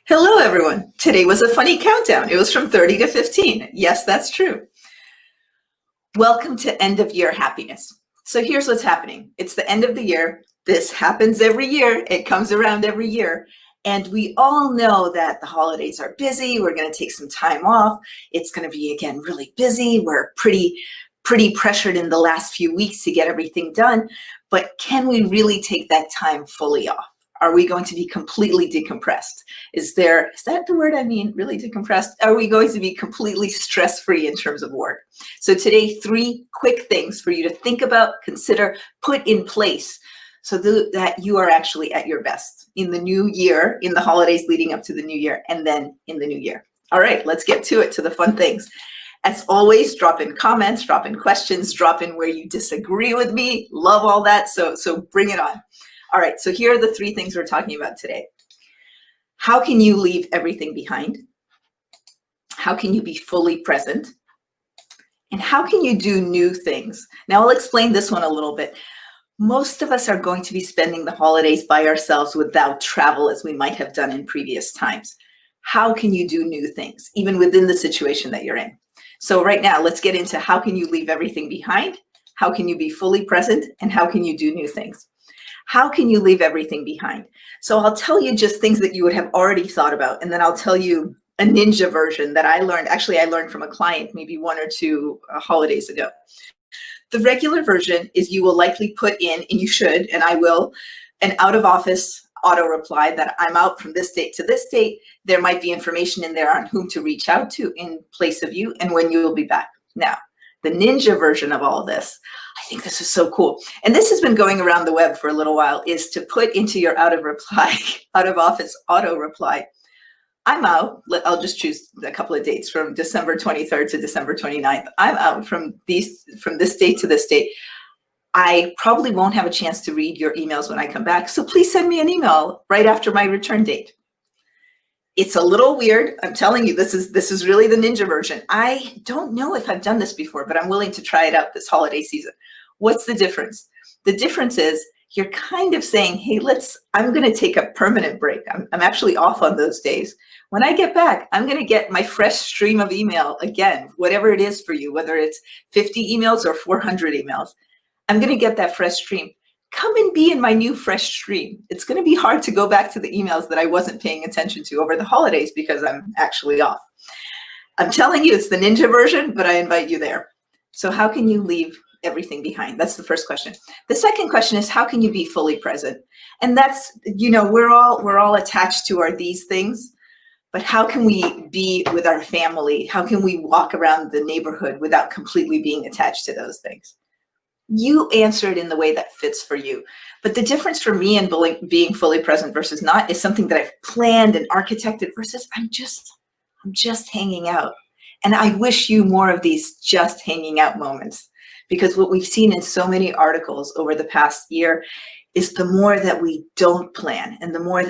Hello, everyone. Today was a funny countdown. It was from 30 to 15. Yes, that's true. Welcome to end of year happiness. So here's what's happening. It's the end of the year. This happens every year. It comes around every year. And we all know that the holidays are busy. We're going to take some time off. It's going to be, again, really busy. We're pretty pressured in the last few weeks to get everything done. But can we really take that time fully off? Are we going to be completely decompressed? Is that the word I mean, really decompressed? Are we going to be completely stress-free in terms of work? So today, 3 quick things for you to think about, consider, put in place so that you are actually at your best in the new year, in the holidays leading up to the new year, and then in the new year. All right, let's get to it, to the fun things. As always, drop in comments, drop in questions, drop in where you disagree with me. Love all that, so bring it on. All right, so here are the 3 things we're talking about today. How can you leave everything behind? How can you be fully present? And how can you do new things? Now, I'll explain this one a little bit. Most of us are going to be spending the holidays by ourselves without travel as we might have done in previous times. How can you do new things, even within the situation that you're in? So right now, let's get into how can you leave everything behind? How can you be fully present? And how can you do new things? How can you leave everything behind? So I'll tell you just things that you would have already thought about, and then I'll tell you a ninja version that I learned. Actually, I learned from a client maybe 1 or 2 holidays ago. The regular version is you will likely put in, and you should, and I will, an out of office auto reply that I'm out from this date to this date. There might be information in there on whom to reach out to in place of you and when you will be back. Now, the ninja version of all this, I think this is so cool. And this has been going around the web for a little while, is to put into your out of office auto reply, I'm out. I'll just choose a couple of dates from December 23rd to December 29th. I'm out from this date to this date. I probably won't have a chance to read your emails when I come back. So please send me an email right after my return date. It's a little weird. I'm telling you, this is really the ninja version. I don't know if I've done this before, but I'm willing to try it out this holiday season. What's the difference? The difference is you're kind of saying, hey, I'm going to take a permanent break. I'm actually off on those days. When I get back, I'm going to get my fresh stream of email again, whatever it is for you, whether it's 50 emails or 400 emails. I'm going to get that fresh stream. Come and be in my new fresh stream. It's going to be hard to go back to the emails that I wasn't paying attention to over the holidays because I'm actually off. I'm telling you, it's the ninja version, but I invite you there. So how can you leave everything behind? That's the first question. The second question is, how can you be fully present? And that's, we're all attached to these things, but how can we be with our family? How can we walk around the neighborhood without completely being attached to those things? You answer it in the way that fits for you. But the difference for me in being fully present versus not is something that I've planned and architected versus I'm just hanging out. And I wish you more of these just hanging out moments, because what we've seen in so many articles over the past year is the more that we don't plan and the more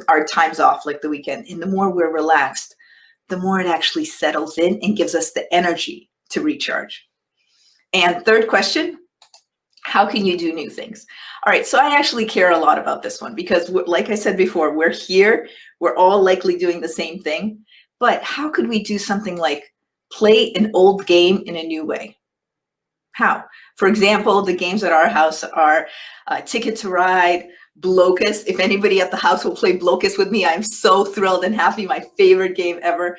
our times off, like the weekend, and the more we're relaxed, the more it actually settles in and gives us the energy to recharge. And third question, how can you do new things? All right, so I actually care a lot about this one because, like I said before, we're here, we're all likely doing the same thing, but how could we do something like play an old game in a new way? How? For example, the games at our house are Ticket to Ride, Blocus. If anybody at the house will play Blocus with me, I'm so thrilled and happy. My favorite game ever.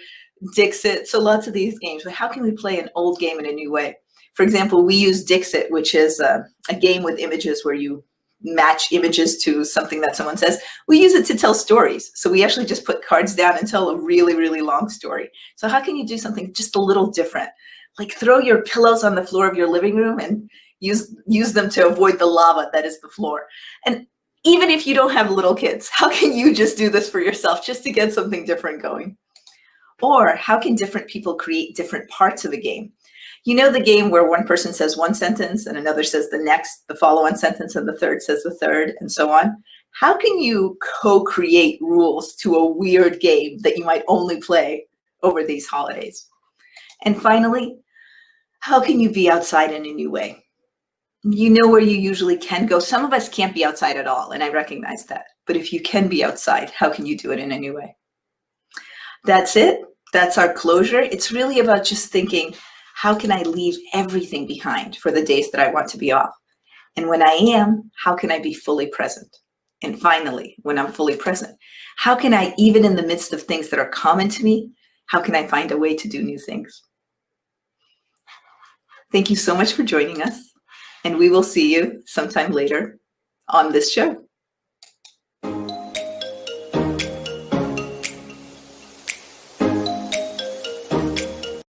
Dixit. So lots of these games. But how can we play an old game in a new way? For example, we use Dixit, which is a game with images where you match images to something that someone says. We use it to tell stories. So we actually just put cards down and tell a really, really long story. So how can you do something just a little different? Like throw your pillows on the floor of your living room and use them to avoid the lava that is the floor. And even if you don't have little kids, how can you just do this for yourself just to get something different going? Or how can different people create different parts of a game? You know the game where one person says one sentence and another says the next, the follow-on sentence, and the third says the third, and so on? How can you co-create rules to a weird game that you might only play over these holidays? And finally, how can you be outside in a new way? You know where you usually can go. Some of us can't be outside at all, and I recognize that. But if you can be outside, how can you do it in a new way? That's it. That's our closure. It's really about just thinking, how can I leave everything behind for the days that I want to be off? And when I am, how can I be fully present? And finally, when I'm fully present, how can I, even in the midst of things that are common to me, how can I find a way to do new things? Thank you so much for joining us, and we will see you sometime later on this show.